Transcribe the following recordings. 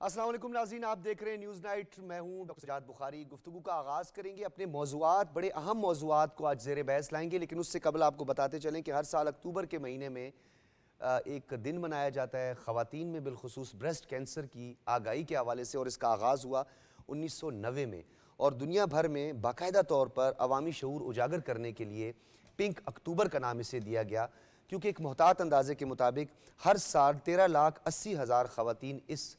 السلام علیکم ناظرین، آپ دیکھ رہے ہیں نیوز نائٹ۔ میں ہوں ڈاکٹر سجاد بخاری۔ گفتگو کا آغاز کریں گے اپنے موضوعات، بڑے اہم موضوعات کو آج زیر بحث لائیں گے، لیکن اس سے قبل آپ کو بتاتے چلیں کہ ہر سال اکتوبر کے مہینے میں ایک دن منایا جاتا ہے خواتین میں بالخصوص بریسٹ کینسر کی آگاہی کے حوالے سے، اور اس کا آغاز ہوا 1990 میں، اور دنیا بھر میں باقاعدہ طور پر عوامی شعور اجاگر کرنے کے لیے پنک اکتوبر کا نام اسے دیا گیا، کیونکہ ایک محتاط اندازے کے مطابق ہر سال 13,80,000 خواتین اس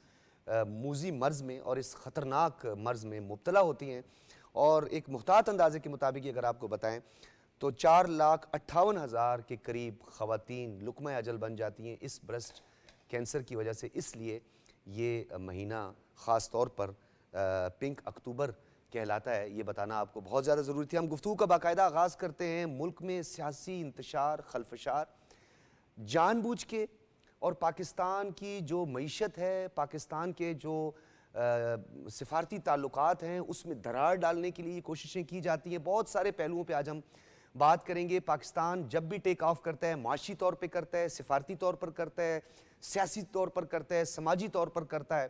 موذی مرض میں اور اس خطرناک مرض میں مبتلا ہوتی ہیں، اور ایک محتاط اندازے کے مطابق اگر آپ کو بتائیں تو 4,58,000 کے قریب خواتین لقمہ اجل بن جاتی ہیں اس بریسٹ کینسر کی وجہ سے۔ اس لیے یہ مہینہ خاص طور پر پنک اکتوبر کہلاتا ہے، یہ بتانا آپ کو بہت زیادہ ضروری تھی۔ ہم گفتگو کا باقاعدہ آغاز کرتے ہیں ملک میں سیاسی انتشار خلفشار جان بوجھ کے، اور پاکستان کی جو معیشت ہے، پاکستان کے جو سفارتی تعلقات ہیں، اس میں دراڑ ڈالنے کے لیے کوششیں کی جاتی ہیں۔ بہت سارے پہلوؤں پہ آج ہم بات کریں گے۔ پاکستان جب بھی ٹیک آف کرتا ہے، معاشی طور پہ کرتا ہے، سفارتی طور پر کرتا ہے، سیاسی طور پر کرتا ہے، سماجی طور پر کرتا ہے،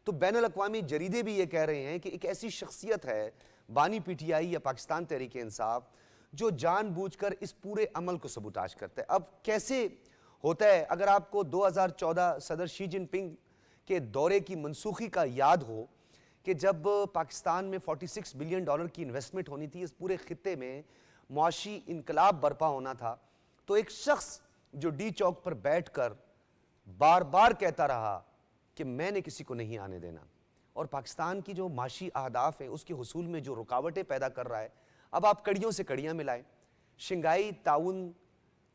تو بین الاقوامی جریدے بھی یہ کہہ رہے ہیں کہ ایک ایسی شخصیت ہے بانی پی ٹی آئی یا پاکستان تحریک انصاف جو جان بوجھ کر اس پورے عمل کو سبوتاژ کرتا ہے۔ اب کیسے ہوتا ہے؟ اگر آپ کو 2014 صدر شی جن پنگ کے دورے کی منسوخی کا یاد ہو کہ جب پاکستان میں $46 بلین کی انویسٹمنٹ ہونی تھی، اس پورے خطے میں معاشی انقلاب برپا ہونا تھا، تو ایک شخص جو ڈی چوک پر بیٹھ کر بار بار کہتا رہا کہ میں نے کسی کو نہیں آنے دینا، اور پاکستان کی جو معاشی اہداف ہیں اس کے حصول میں جو رکاوٹیں پیدا کر رہا ہے، اب آپ کڑیوں سے کڑیاں ملائیں۔ شنگھائی تعاون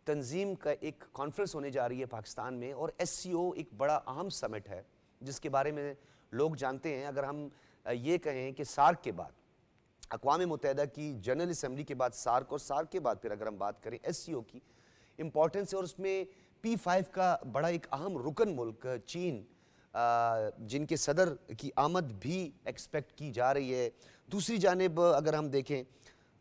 تنظیم کا ایک کانفرنس ہونے جا رہی ہے پاکستان میں، اور ایس سی او ایک بڑا اہم سمٹ ہے جس کے بارے میں لوگ جانتے ہیں۔ اگر ہم یہ کہیں کہ سارک کے بعد، اقوام متحدہ کی جنرل اسمبلی کے بعد سارک، اور سارک کے بعد پھر اگر ہم بات کریں ایس سی او کی امپورٹنس ہے، اور اس میں P5 کا بڑا ایک اہم رکن ملک چین، جن کے صدر کی آمد بھی ایکسپیکٹ کی جا رہی ہے۔ دوسری جانب اگر ہم دیکھیں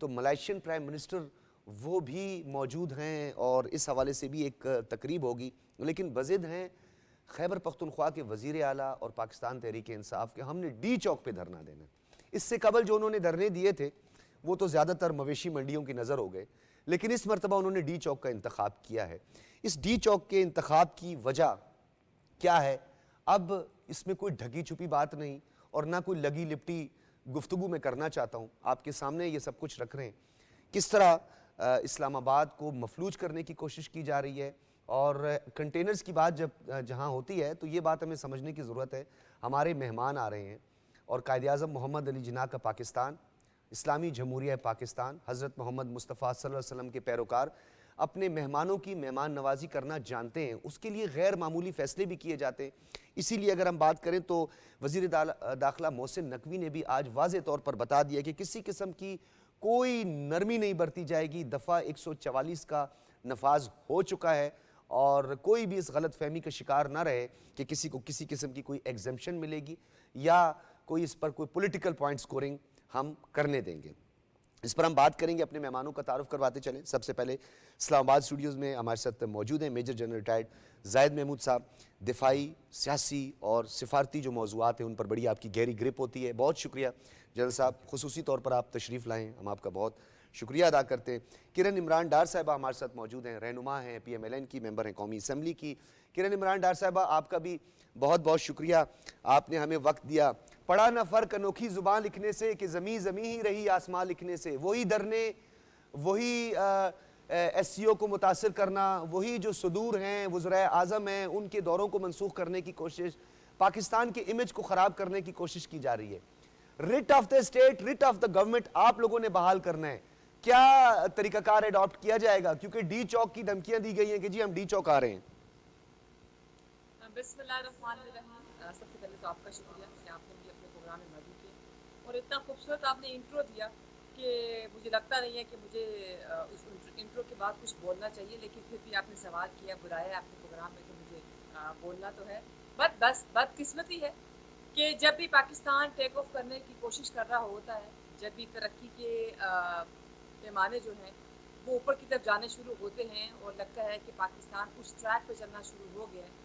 تو ملائیشین پرائم منسٹر وہ بھی موجود ہیں، اور اس حوالے سے بھی ایک تقریب ہوگی، لیکن بضد ہیں خیبر پختونخوا کے وزیر اعلیٰ اور پاکستان تحریک انصاف کے ہم نے ڈی چوک پہ دھرنا دینا۔ اس سے قبل جو انہوں نے دھرنے دیے تھے وہ تو زیادہ تر مویشی منڈیوں کی نظر ہو گئے، لیکن اس مرتبہ انہوں نے ڈی چوک کا انتخاب کیا ہے۔ اس ڈی چوک کے انتخاب کی وجہ کیا ہے؟ اب اس میں کوئی ڈھکی چھپی بات نہیں، اور نہ کوئی لگی لپٹی گفتگو میں کرنا چاہتا ہوں، آپ کے سامنے یہ سب کچھ رکھ رہے ہیں۔ کس طرح اسلام آباد کو مفلوج کرنے کی کوشش کی جا رہی ہے، اور کنٹینرز کی بات جہاں ہوتی ہے تو یہ بات ہمیں سمجھنے کی ضرورت ہے۔ ہمارے مہمان آ رہے ہیں، اور قائد اعظم محمد علی جناح کا پاکستان، اسلامی جمہوریہ پاکستان، حضرت محمد مصطفیٰ صلی اللہ علیہ وسلم کے پیروکار اپنے مہمانوں کی مہمان نوازی کرنا جانتے ہیں، اس کے لیے غیر معمولی فیصلے بھی کیے جاتے ہیں۔ اسی لیے اگر ہم بات کریں تو وزیر داخلہ محسن نقوی نے بھی آج واضح طور پر بتا دیا کہ کسی قسم کی کوئی نرمی نہیں برتی جائے گی۔ دفعہ 144 کا نفاذ ہو چکا ہے، اور کوئی بھی اس غلط فہمی کا شکار نہ رہے کہ کسی کو کسی قسم کی کوئی ایگزمپشن ملے گی، یا کوئی اس پر کوئی پولیٹیکل پوائنٹ سکورنگ ہم کرنے دیں گے۔ اس پر ہم بات کریں گے، اپنے مہمانوں کا تعارف کرواتے چلیں۔ سب سے پہلے اسلام آباد اسٹوڈیوز میں ہمارے ساتھ موجود ہیں میجر جنرل ریٹائرڈ زاہد محمود صاحب۔ دفاعی، سیاسی اور سفارتی جو موضوعات ہیں ان پر بڑی آپ کی گہری گرپ ہوتی ہے۔ بہت شکریہ جنرل صاحب، خصوصی طور پر آپ تشریف لائیں، ہم آپ کا بہت شکریہ ادا کرتے ہیں۔ کرن عمران ڈار صاحبہ ہمارے ساتھ موجود ہیں، رہنما ہیں پی ایم ایل این کی، ممبر ہیں قومی اسمبلی کی۔ کرن عمران ڈار صاحبہ، آپ کا بھی بہت بہت شکریہ، آپ نے ہمیں وقت دیا۔ پڑا نہ فرق انوکھی زبان لکھنے سے کہ زمیں زمیں ہی رہی آسمان لکھنے سے، وہی دھرنے، وہی ایس سی او کو متاثر کرنا، وہی جو صدور ہیں وزرائے اعظم ہیں ان کے دوروں کو منسوخ کرنے کی کوشش، پاکستان کے امیج کو خراب کرنے کی کوشش کی جا رہی ہے۔ Rate of the state, rate of the government آپ لوگوں نے بحال کرنا ہے، کیا طریقہ کار ایڈاپٹ کیا جائے گا؟ کیونکہ ڈی چوک کی دھمکیاں دی گئی ہیں کہ جی ہم ڈی چوک آ رہے ہیں۔ بسم اللہ الرحمن الرحیم۔ سب سے پہلے تو آپ کا شکریہ کہ آپ نے مجھے اپنے پروگرام میں مدعو کیا، اور اتنا خوبصورت آپ نے انٹرو دیا کہ مجھے لگتا نہیں ہے کہ مجھے اس انٹرو کے بعد کچھ بولنا چاہیے، لیکن پھر بھی آپ نے سوال کیا، بلایا اپنے پروگرام میں، تو مجھے بولنا تو ہے۔ بس بدقسمتی ہے کہ جب بھی پاکستان ٹیک آف کرنے کی کوشش کر رہا ہوتا ہے، جب بھی ترقی کے پیمانے جو ہیں وہ اوپر کی طرف جانے شروع ہوتے ہیں، اور لگتا ہے کہ پاکستان اس ٹریک پہ چلنا شروع ہو گیا ہے،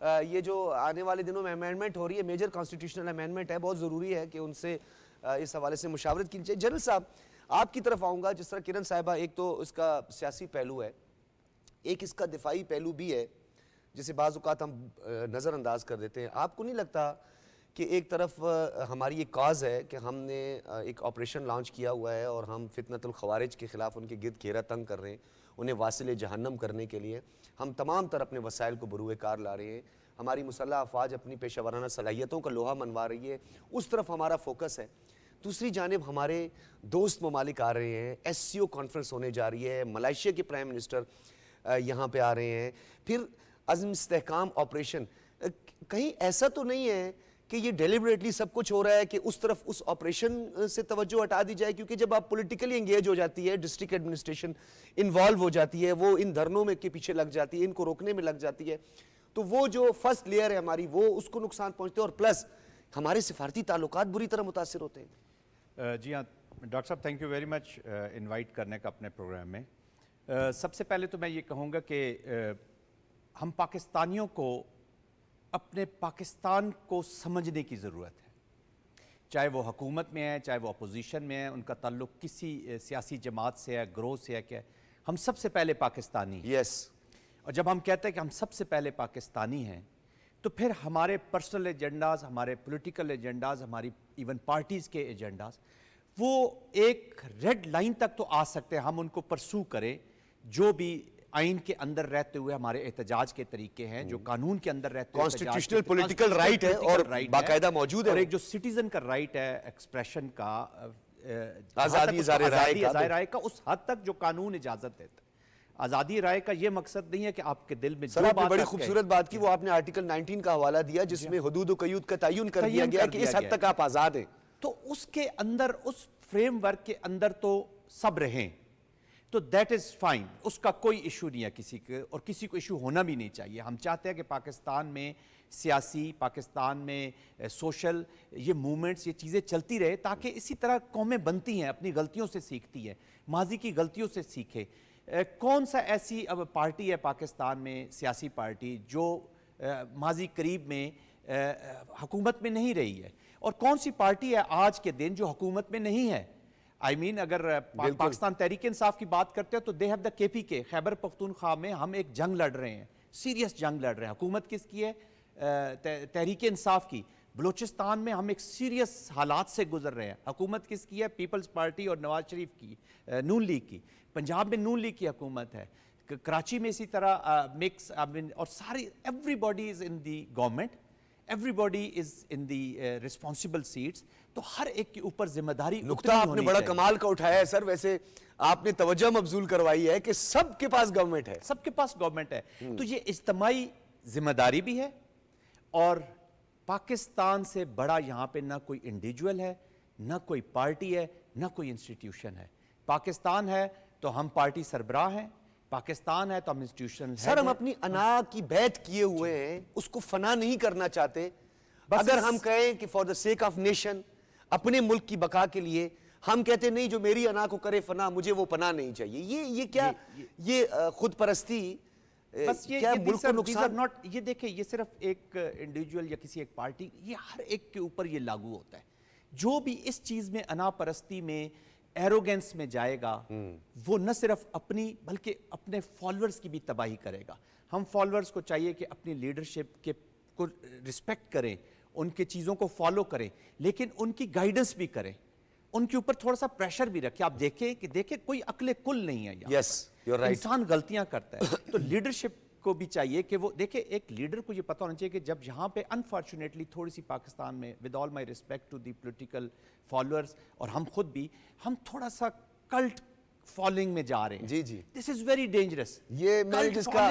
یہ جو آنے والے دنوں میں امینڈمنٹ ہو رہی ہے، میجر کانسٹیٹیوشنل امینڈمنٹ ہے، بہت ضروری ہے کہ ان سے اس حوالے سے مشاورت کی جائے۔ جنرل صاحب آپ کی طرف آؤں گا، جس طرح کرن صاحبہ، ایک تو اس کا سیاسی پہلو ہے، ایک اس کا دفاعی پہلو بھی ہے جسے بعض اوقات ہم نظر انداز کر دیتے ہیں۔ آپ کو نہیں لگتا کہ ایک طرف ہماری ایک کاز ہے کہ ہم نے ایک آپریشن لانچ کیا ہوا ہے اور ہم فتنۃ الخوارج کے خلاف ان کے گرد گھیرا تنگ کر رہے ہیں، انہیں واصل جہنم کرنے کے لیے ہم تمام تر اپنے وسائل کو بروئے کار لا رہے ہیں، ہماری مسلح افواج اپنی پیشہ ورانہ صلاحیتوں کا لوہا منوا رہی ہے، اس طرف ہمارا فوکس ہے۔ دوسری جانب ہمارے دوست ممالک آ رہے ہیں، ایس سی او کانفرنس ہونے جا رہی ہے، ملائیشیا کے پرائم منسٹر یہاں پہ آ رہے ہیں، پھر عزم استحکام آپریشن، کہیں ایسا تو نہیں ہے کہ یہ ڈیلیبریٹلی سب کچھ ہو رہا ہے کہ اس طرف اس آپریشن سے توجہ ہٹا دی جائے؟ کیونکہ جب آپ پولیٹیکلی انگیج ہو جاتی ہے، ڈسٹرکٹ ایڈمنسٹریشن انوالو ہو جاتی ہے، وہ ان دھرنوں میں کے پیچھے لگ جاتی ہے، ان کو روکنے میں لگ جاتی ہے، تو وہ جو فرسٹ لیئر ہے ہماری، وہ اس کو نقصان پہنچتے ہیں، اور پلس ہمارے سفارتی تعلقات بری طرح متاثر ہوتے ہیں۔ جی ہاں ڈاکٹر صاحب، thank you very much invite کرنے کا اپنے پروگرام میں۔ سب سے پہلے تو میں یہ کہوں گا کہ ہم پاکستانیوں کو اپنے پاکستان کو سمجھنے کی ضرورت ہے، چاہے وہ حکومت میں ہے، چاہے وہ اپوزیشن میں ہے، ان کا تعلق کسی سیاسی جماعت سے ہے، گروہ سے ہے، کہ ہم سب سے پہلے پاکستانی ہیں۔ یس، اور جب ہم کہتے ہیں کہ ہم سب سے پہلے پاکستانی ہیں، تو پھر ہمارے پرسنل ایجنڈاز، ہمارے پولیٹیکل ایجنڈاز، ہماری ایون پارٹیز کے ایجنڈاز، وہ ایک ریڈ لائن تک تو آ سکتے ہیں، ہم ان کو پرسو کریں، جو بھی آئین کے اندر رہتے ہوئے ہمارے احتجاج کے طریقے ہیں، جو قانون کے اندر رہتے ہوئے کانسٹیٹیوشنل پولیٹیکل رائٹ ہے اور باقاعدہ موجود ہے، اور ایک جو سٹیزن کا رائٹ ہے ایکسپریشن کا، آزادی اظہار رائے کا، اس حد تک جو قانون اجازت دیتا ہے۔ آزادی رائے کا یہ مقصد نہیں ہے کہ آپ کے دل میں سر، آپ نے بڑی خوبصورت بات کی، وہ آپ نے آرٹیکل 19 کا حوالہ دیا جس میں حدود و قیود کا تعین کر دیا گیا کہ اس حد تک آپ آزاد ہیں، تو اس کے اندر، اس فریم ورک کے اندر تو سب رہیں، تو دیٹ از فائن، اس کا کوئی ایشو نہیں ہے کسی کے، اور کسی کو ایشو ہونا بھی نہیں چاہیے۔ ہم چاہتے ہیں کہ پاکستان میں سیاسی، پاکستان میں سوشل یہ موومنٹس، یہ چیزیں چلتی رہے، تاکہ اسی طرح قومیں بنتی ہیں، اپنی غلطیوں سے سیکھتی ہیں، ماضی کی غلطیوں سے سیکھے۔ کون سا ایسی اب پارٹی ہے پاکستان میں، سیاسی پارٹی، جو ماضی قریب میں حکومت میں نہیں رہی ہے، اور کون سی پارٹی ہے آج کے دن جو حکومت میں نہیں ہے؟ اگر پاکستان تحریک انصاف کی بات کرتے ہیں تو دے ہیو دا کے پی کے، خیبر پختونخوا میں ہم ایک جنگ لڑ رہے ہیں، سیریس جنگ لڑ رہے ہیں۔ حکومت کس کی ہے؟ تحریک انصاف کی۔ بلوچستان میں ہم ایک سیریس حالات سے گزر رہے ہیں، حکومت کس کی ہے؟ پیپلز پارٹی اور نواز شریف کی، نون لیگ کی۔ پنجاب میں نون لیگ کی حکومت ہے، کراچی میں اسی طرح مکس، اور ساری everybody is in the government, everybody is in the responsible seats, تو ہر ایک کے اوپر ذمہ داری نقطہ آپ نے بڑا کمال کا اٹھایا ہے سر، ویسے آپ نے توجہ مبذول کروائی ہے کہ سب کے پاس گورنمنٹ ہے، سب کے پاس گورنمنٹ ہے، تو یہ اجتماعی ذمہ داری بھی ہے، اور پاکستان سے بڑا یہاں پہ نہ کوئی انڈیویجول ہے، نہ کوئی پارٹی ہے، نہ کوئی انسٹیٹیوشن ہے۔ پاکستان ہے تو ہم پارٹی سربراہ ہیں، پاکستان ہے تو ہم انسٹیٹیوشن سر ہم اپنی انا کی بیعت کیے ہوئے ہیں، اس کو فنا نہیں کرنا چاہتے۔ اگر ہم کہیں کہ for the sake of nation, اپنے ملک کی بقا کے لیے، ہم کہتے نہیں جو میری انا کو کرے فنا، مجھے وہ پناہ نہیں چاہیے، یہ کیا، یہ خود پرستی، بس کیا ملک کو نقصان؟ یہ دیکھیں، یہ صرف ایک انڈیویجول یا کسی ایک پارٹی، یہ ہر ایک کے اوپر یہ لاگو ہوتا ہے۔ جو بھی اس چیز میں انا پرستی میں، ایروگنس میں جائے گا، وہ نہ صرف اپنی بلکہ اپنے فالورز کی بھی تباہی کرے گا۔ ہم فالورز کو چاہیے کہ اپنی لیڈرشپ کے کو رسپیکٹ کریں، ان کے چیزوں کو فالو کریں، لیکن ان کی گائیڈنس بھی کریں، ان کے اوپر تھوڑا سا پریشر بھی رکھیں۔ آپ دیکھیں کوئی عقل کل نہیں ہے یہاں، یس، یو آر رائٹ۔ انسان غلطیاں کرتا ہے، تو لیڈرشپ کو بھی چاہیے کہ وہ دیکھیں، ایک لیڈر کو یہ پتہ ہونا چاہیے کہ جب یہاں پہ انفارچونیٹلی تھوڑی سی پاکستان میں، with all my respect to the political followers, اور ہم خود بھی، ہم تھوڑا سا کلٹ فالوئنگ میں جا رہے ہیں۔ جی جی، دس از ویری ڈینجرس، یہ میں جس کا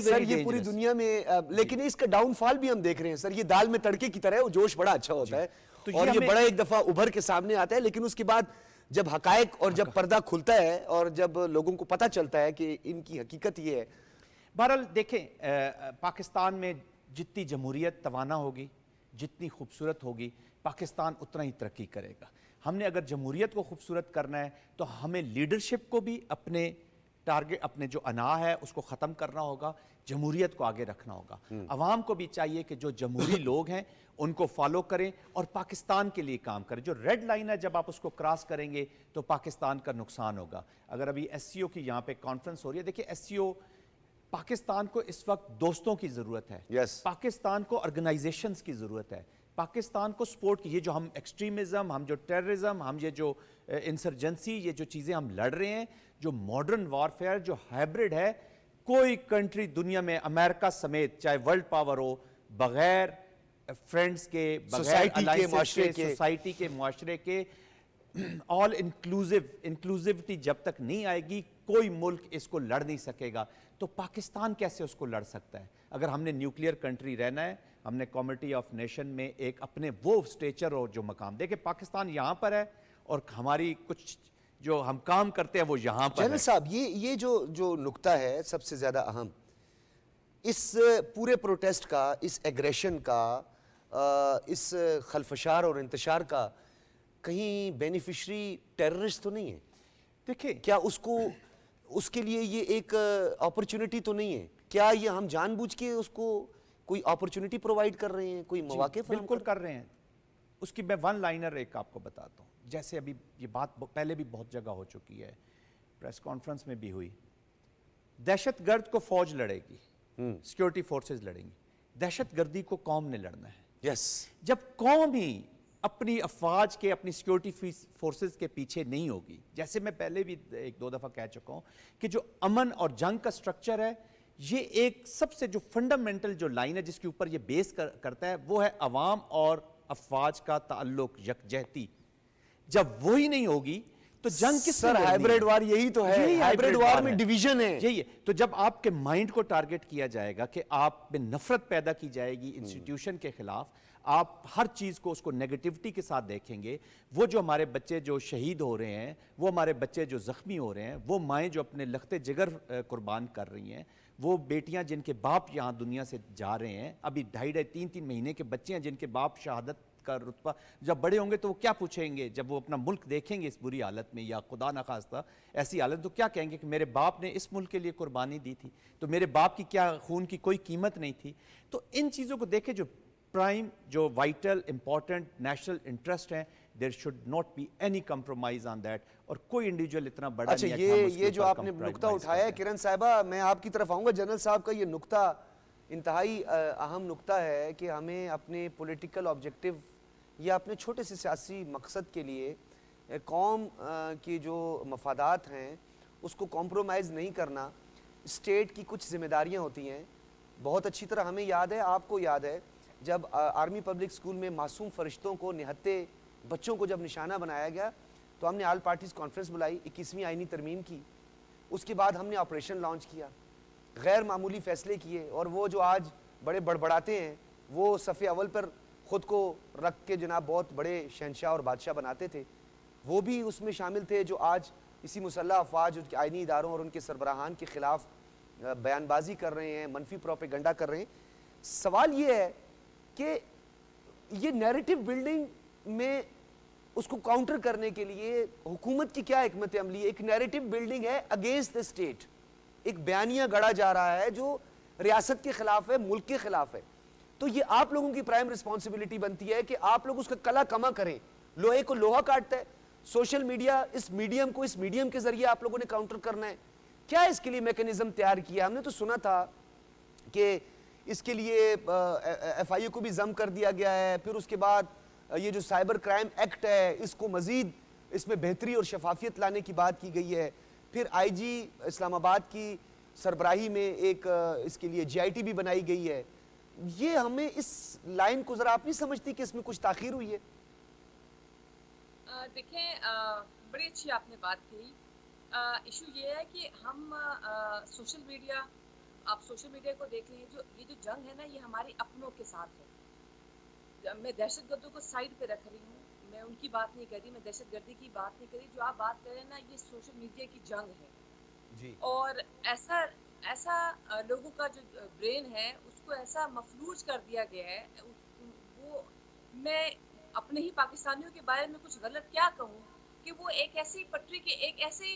سر یہ پوری دنیا میں، لیکن اس کا ڈاؤن فال بھی ہم دیکھ رہے ہیں سر، یہ دال میں تڑکے کی طرح ہے، وہ جوش بڑا اچھا ہوتا ہے اور یہ بڑا ایک دفعہ ابھر کے سامنے آتا ہے، لیکن اس کے بعد جب حقائق اور جب پردہ کھلتا ہے اور جب لوگوں کو پتہ چلتا ہے کہ ان کی حقیقت یہ ہے۔ بہرحال دیکھیں، پاکستان میں جتنی جمہوریت توانا ہوگی، جتنی خوبصورت ہوگی، پاکستان اتنا ہی ترقی کرے گا۔ ہم نے اگر جمہوریت کو خوبصورت کرنا ہے تو ہمیں لیڈرشپ کو بھی اپنے ٹارگٹ اپنے جو انا ہے اس کو ختم کرنا ہوگا, جمہوریت کو آگے رکھنا ہوگا. عوام کو بھی چاہیے کہ جو جمہوری لوگ ہیں ان کو فالو کریں اور پاکستان کے لیے کام کریں. جو ریڈ لائن ہے جب آپ اس کو کراس کریں گے تو پاکستان کا نقصان ہوگا. اگر ابھی ایس سی او کی یہاں پہ کانفرنس ہو رہی ہے, دیکھیں ایس سی او پاکستان کو اس وقت دوستوں کی ضرورت ہے, پاکستان کو آرگنائزیشنز کی ضرورت ہے, پاکستان کو سپورٹ کی. یہ جو ہم ایکسٹریمزم, ہم جو ٹیررزم, ہم یہ جو انسرجنسی, یہ جو چیزیں ہم لڑ رہے ہیں, جو ماڈرن وارفیئر, جو ہائبرڈ ہے, کوئی کنٹری دنیا میں امریکہ سمیت چاہے ورلڈ پاور ہو, بغیر فرینڈز کے, بغیر سوسائٹی کے, معاشرے کے آل انکلوزیوٹی جب تک نہیں آئے گی, کوئی ملک اس کو لڑ نہیں سکے گا. تو پاکستان کیسے اس کو لڑ سکتا ہے؟ اگر ہم نے نیوکلیئر کنٹری رہنا ہے, ہم نے کمیونٹی آف نیشن میں ایک اپنے وہ سٹیچر اور جو مقام, دیکھیں پاکستان یہاں پر ہے اور ہماری کچھ جو ہم کام کرتے ہیں وہ یہاں پر ہے. جنرل صاحب, یہ جو نکتہ ہے سب سے زیادہ اہم اس پورے پروٹیسٹ کا, اس ایگریشن کا, اس خلفشار اور انتشار کا, کہیں بینیفیشری ٹیررسٹ تو نہیں ہے؟ دیکھیں کیا اس کے لیے یہ ایک اپرچونٹی تو نہیں ہے؟ کیا یہ ہم جان بوجھ کے اس کو کوئی اپرچونٹی پرووائڈ کر رہے ہیں, کوئی مواقع فراہم بالکل کر رہے ہیں. اس کی میں ون لائنر ایک آپ کو بتاتا ہوں. جیسے ابھی یہ بات پہلے بھی بہت جگہ ہو چکی ہے, پریس کانفرنس میں بھی ہوئی, دہشت گرد کو فوج لڑے گی, سیکیورٹی فورسز لڑیں گی, دہشت گردی کو قوم نے لڑنا ہے. جب قوم ہی اپنی افواج کے, اپنی سیکیورٹی فورسز کے پیچھے نہیں ہوگی, جیسے میں پہلے بھی ایک دو دفعہ کہہ چکا ہوں کہ جو امن اور جنگ کا سٹرکچر ہے, یہ ایک سب سے جو فنڈامنٹل جو لائن ہے جس کے اوپر یہ بیس کرتا ہے, وہ ہے عوام اور افواج کا تعلق, یکجہتی. جب وہی نہیں ہوگی تو جنگ کس سے لڑنی ہے؟ ہائبرڈ وار یہی تو ہے, ہائبرڈ وار میں ڈیویژن ہے. یہی ہے. تو جب آپ کے مائنڈ کو ٹارگٹ کیا جائے گا کہ آپ میں نفرت پیدا کی جائے گی انسٹیٹیوشن کے خلاف, آپ ہر چیز کو اس کو نیگیٹیوٹی کے ساتھ دیکھیں گے. وہ جو ہمارے بچے جو شہید ہو رہے ہیں, وہ ہمارے بچے جو زخمی ہو رہے ہیں, وہ مائیں جو اپنے لختے جگر قربان کر رہی ہیں, وہ بیٹیاں جن کے باپ یہاں دنیا سے جا رہے ہیں, ابھی 2.5-3 مہینے کے بچے ہیں جن کے باپ شہادت کا رتبہ, جب بڑے ہوں گے تو وہ کیا پوچھیں گے جب وہ اپنا ملک دیکھیں گے اس بری حالت میں, یا خدا نخواستہ ایسی حالت, تو کیا کہیں گے کہ میرے باپ نے اس ملک کے لیے قربانی دی تھی, تو میرے باپ کی کیا خون کی کوئی قیمت نہیں تھی. تو ان چیزوں کو دیکھیں, جو پرائم, جو وائٹل امپورٹنٹ نیشنل انٹرسٹ ہیں, there should not be any compromise on that. اور کوئی انڈیویجول اتنا بڑا نہیں ہے کہ ہم اس کے یہ جو اوپر آپ نے compromise نکتہ اٹھایا ہے, کرن صاحبہ میں آپ کی طرف آؤں گا. جنرل صاحب کا یہ نکتہ انتہائی اہم نکتہ ہے کہ ہمیں اپنے پولیٹیکل آبجیکٹیو یا اپنے چھوٹے سے سیاسی مقصد کے لیے قوم کی جو مفادات ہیں اس کو کمپرومائز نہیں کرنا. اسٹیٹ کی کچھ ذمہ داریاں ہوتی ہیں, بہت اچھی طرح ہمیں یاد ہے, آپ کو یاد ہے, جب آرمی پبلک اسکول میں معصوم فرشتوں کو, نہتے بچوں کو جب نشانہ بنایا گیا تو ہم نے آل پارٹیز کانفرنس بلائی, 21ویں آئینی ترمیم کی. اس کے بعد ہم نے آپریشن لانچ کیا, غیر معمولی فیصلے کیے, اور وہ جو آج بڑے بڑبڑاتے ہیں وہ صف اول پر خود کو رکھ کے جناب بہت بڑے شہنشاہ اور بادشاہ بناتے تھے, وہ بھی اس میں شامل تھے جو آج اسی مسلح افواج, ان کے آئینی اداروں اور ان کے سربراہان کے خلاف بیان بازی کر رہے ہیں, منفی پروپیگنڈا کر رہے ہیں. سوال یہ ہے کہ یہ نیریٹو بلڈنگ میں اس کو کاؤنٹر کرنے کے لیے حکومت کی کیا حکمت عملی ہے؟ ایک نیریٹو بلڈنگ ہے اگینسٹ دی اسٹیٹ, ایک بیانیہ گڑا جا رہا ہے جو ریاست کے خلاف ہے, ملک کے خلاف ہے. تو یہ آپ لوگوں کی پرائم رسپانسبلٹی بنتی ہے کہ آپ لوگ اس کا کلا کما کریں. لوہے کو لوہا کاٹتا ہے, سوشل میڈیا اس میڈیم کو اس میڈیم کے ذریعے آپ لوگوں نے کاؤنٹر کرنا ہے. کیا اس کے لیے میکنزم تیار کیا؟ ہم نے تو سنا تھا کہ اس کے لیے ایف آئی اے کو بھی ضم کر دیا گیا ہے, پھر اس کے بعد یہ جو سائبر کرائم ایکٹ ہے اس کو مزید اس میں بہتری اور شفافیت لانے کی بات کی گئی ہے, پھر آئی جی اسلام آباد کی سربراہی میں ایک اس کے لیے جی آئی ٹی بھی بنائی گئی ہے. یہ ہمیں اس لائن کو ذرا آپ نہیں سمجھتی کہ اس میں کچھ تاخیر ہوئی ہے؟ دیکھیں, بڑی اچھی آپ نے بات کہی. ایشو یہ ہے کہ ہم سوشل میڈیا, آپ سوشل میڈیا کو دیکھ لیں, یہ جو جنگ ہے نا یہ ہمارے اپنوں کے ساتھ ہے. میں دہشت گردوں کو سائڈ پہ رکھ رہی ہوں, میں ان کی بات نہیں کر رہی, میں دہشت گردی کی بات نہیں کر رہی. جو آپ بات کر رہے ہیں نا یہ سوشل میڈیا کی جنگ ہے جی. اور ایسا لوگوں کا جو برین ہے اس کو ایسا مفلوج کر دیا گیا ہے. وہ میں اپنے ہی پاکستانیوں کے بارے میں کچھ غلط کیا کہوں کہ وہ ایک ایسی پٹری کے, ایک ایسے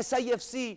SIFC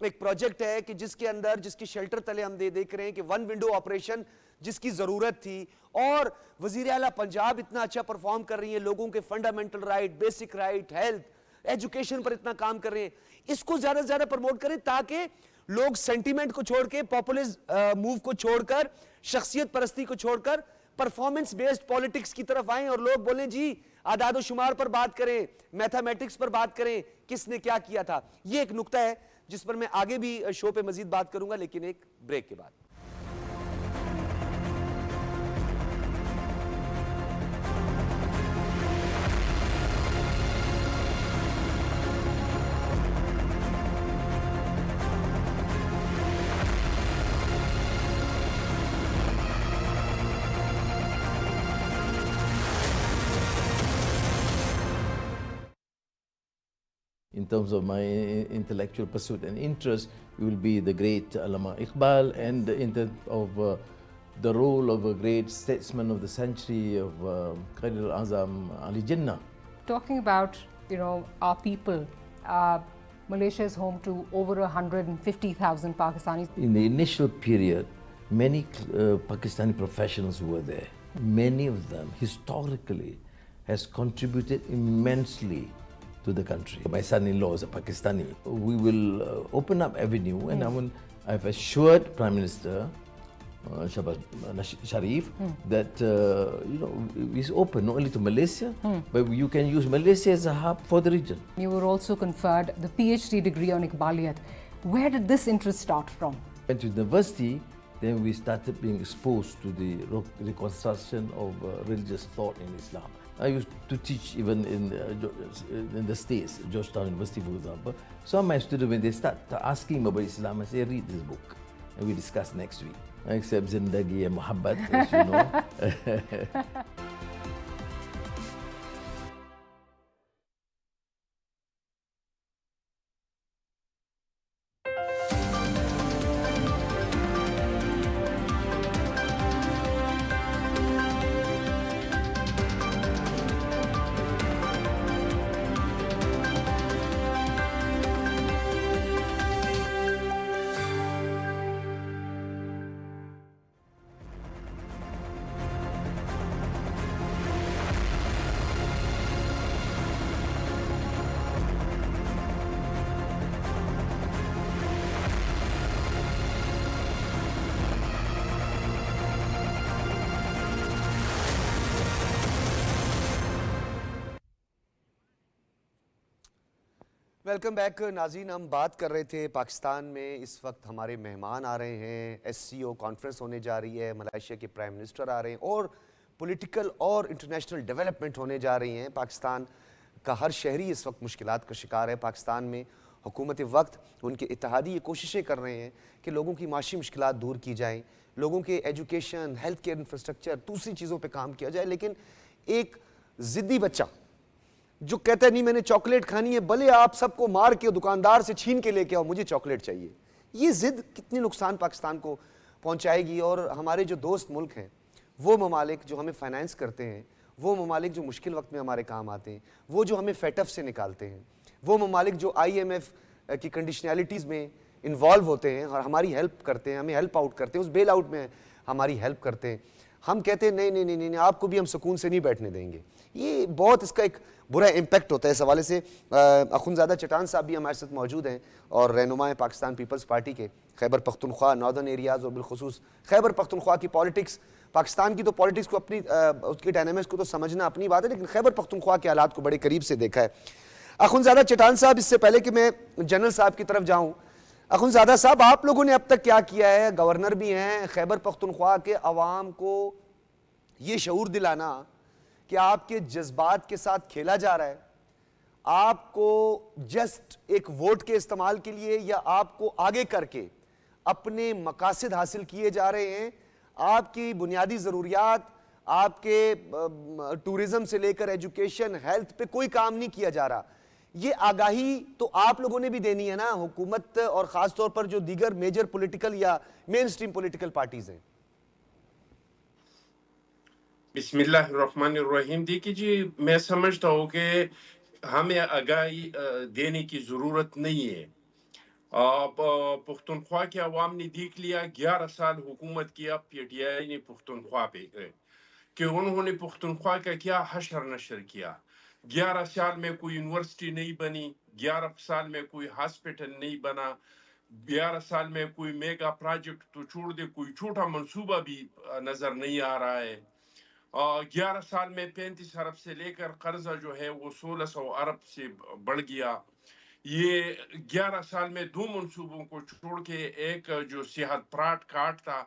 ایک پروجیکٹ ہے کہ جس کے اندر جس کی شیلٹر تلے ہم دیکھ رہے ہیں کہ ون ونڈو آپریشن جس کی ضرورت تھی، اور وزیر اعلیٰ پنجاب اتنا اچھا پرفارم کر رہی ہیں، لوگوں کے fundamental right, basic right, health, education پر اتنا کام کر رہے ہیں. اس کو زیادہ سے زیادہ پروموٹ کریں تاکہ لوگ سینٹیمنٹ کو چھوڑ کے، پاپولز موو کو چھوڑ کر، شخصیت پرستی کو چھوڑ کر پرفارمنس بیسڈ پالیٹکس کی طرف آئیں اور لوگ بولیں جی اعداد و شمار پر بات کریں، میتھمیٹکس پر بات کریں، کس نے کیا کیا تھا. یہ ایک نقطہ ہے جس پر میں آگے بھی شو پہ مزید بات کروں گا، لیکن ایک بریک کے بعد. In terms of my intellectual pursuit and interest, it will be the great Allama Iqbal, and in terms of the role of a great statesman of the century of Qaid al-Azam Ali Jinnah. Talking about, our people, Malaysia is home to over 150,000 Pakistanis. In the initial period, many Pakistani professionals who were there, many of them historically has contributed immensely to the country. My son-in-law is a Pakistani. We will open up avenue, and I've assured Prime Minister Shahbaz Sharif that is open not only to Malaysia, but you can use Malaysia as a hub for the region. You were also conferred the PhD degree on Iqbaliyat. Where did this interest start from? Went to university, then we started being exposed to the reconstruction of religious thought in Islam. I used to teach even in the States, Georgetown University, for example. Some of my students, when they start asking me about Islam, I say, read this book, and we discuss next week. Except Zindagi and Muhabbat, as you know. Welcome back ناظرین. ہم بات کر رہے تھے پاکستان میں اس وقت ہمارے مہمان آ رہے ہیں، SCO کانفرنس ہونے جا رہی ہے، ملائیشیا کے پرائم منسٹر آ رہے ہیں، اور پولیٹیکل اور انٹرنیشنل ڈیولپمنٹ ہونے جا رہی ہیں. پاکستان کا ہر شہری اس وقت مشکلات کا شکار ہے. پاکستان میں حکومت وقت، ان کے اتحادی یہ کوششیں کر رہے ہیں کہ لوگوں کی معاشی مشکلات دور کی جائیں، لوگوں کے ایجوکیشن، ہیلتھ کیئر انفراسٹرکچر، دوسری چیزوں پہ کام کیا جائے. لیکن ایک ضدی بچہ جو کہتا ہے نہیں میں نے چاکلیٹ کھانی ہے، بھلے آپ سب کو مار کے دکاندار سے چھین کے لے کے آؤ، مجھے چاکلیٹ چاہیے. یہ ضد کتنی نقصان پاکستان کو پہنچائے گی. اور ہمارے جو دوست ملک ہیں، وہ ممالک جو ہمیں فائنانس کرتے ہیں، وہ ممالک جو مشکل وقت میں ہمارے کام آتے ہیں، وہ جو ہمیں فیٹف سے نکالتے ہیں، وہ ممالک جو IMF کی کنڈیشنالٹیز میں انوالو ہوتے ہیں اور ہماری ہیلپ کرتے ہیں، ہمیں ہیلپ آؤٹ کرتے ہیں، اس بیل آؤٹ میں ہماری ہیلپ کرتے ہیں، ہم کہتے ہیں نہیں نہیں نہیں نہیں آپ کو بھی ہم سکون سے نہیں بیٹھنے دیں گے. یہ بہت اس کا ایک برا امپیکٹ ہوتا ہے. اس حوالے سے اخونزادہ چٹان صاحب بھی ہمارے ساتھ موجود ہیں اور رہنما ہیں پاکستان پیپلز پارٹی کے خیبر پختونخوا ناردرن ایریاز، اور بالخصوص خیبر پختونخوا کی پالیٹکس. پاکستان کی تو پالیٹکس کو اپنی اس کی ڈائنامکس کو تو سمجھنا اپنی بات ہے، لیکن خیبر پختونخوا کے حالات کو بڑے قریب سے دیکھا ہے. اخونزادہ چٹان صاحب، اس سے پہلے کہ میں جنرل صاحب کی طرف جاؤں، اخونزادہ صاحب آپ لوگوں نے اب تک کیا کیا ہے؟ گورنر بھی ہیں، خیبر پختونخوا کے عوام کو یہ شعور دلانا کہ آپ کے جذبات کے ساتھ کھیلا جا رہا ہے، آپ کو جسٹ ایک ووٹ کے استعمال کے لیے یا آپ کو آگے کر کے اپنے مقاصد حاصل کیے جا رہے ہیں. آپ کی بنیادی ضروریات، آپ کے ٹورزم سے لے کر ایجوکیشن، ہیلتھ پہ کوئی کام نہیں کیا جا رہا. یہ آگاہی تو آپ لوگوں نے بھی دینی ہے نا، حکومت اور خاص طور پر جو دیگر میجر پولیٹیکل یا مین سٹریم پولیٹیکل پارٹیز ہیں. بسم اللہ الرحمن الرحیم. دیکھیے جی، میں سمجھتا ہوں کہ ہمیں آگاہی دینے کی ضرورت نہیں ہے. پختونخوا کے عوام نے دیکھ لیا 11 سال حکومت کیا پی ٹی آئی نے پختونخوا پہ کہ انہوں نے پختونخوا کا کیا حشر نشر کیا. 11 سال میں کوئی یونیورسٹی نہیں بنی, 11 سال میں کوئی ہاسپٹل نہیں بنا, 11 سال میں کوئی میگا پروجیکٹ تو چھوڑ دے کوئی چھوٹا منصوبہ بھی نظر نہیں آ رہا ہے. 11 سال میں 35 ارب سے لے کر قرضہ جو ہے وہ 1600 ارب سے بڑھ گیا. یہ 11 سال میں 2 منصوبوں کو چھوڑ کے ایک جو صحت پراٹ کارڈ تھا,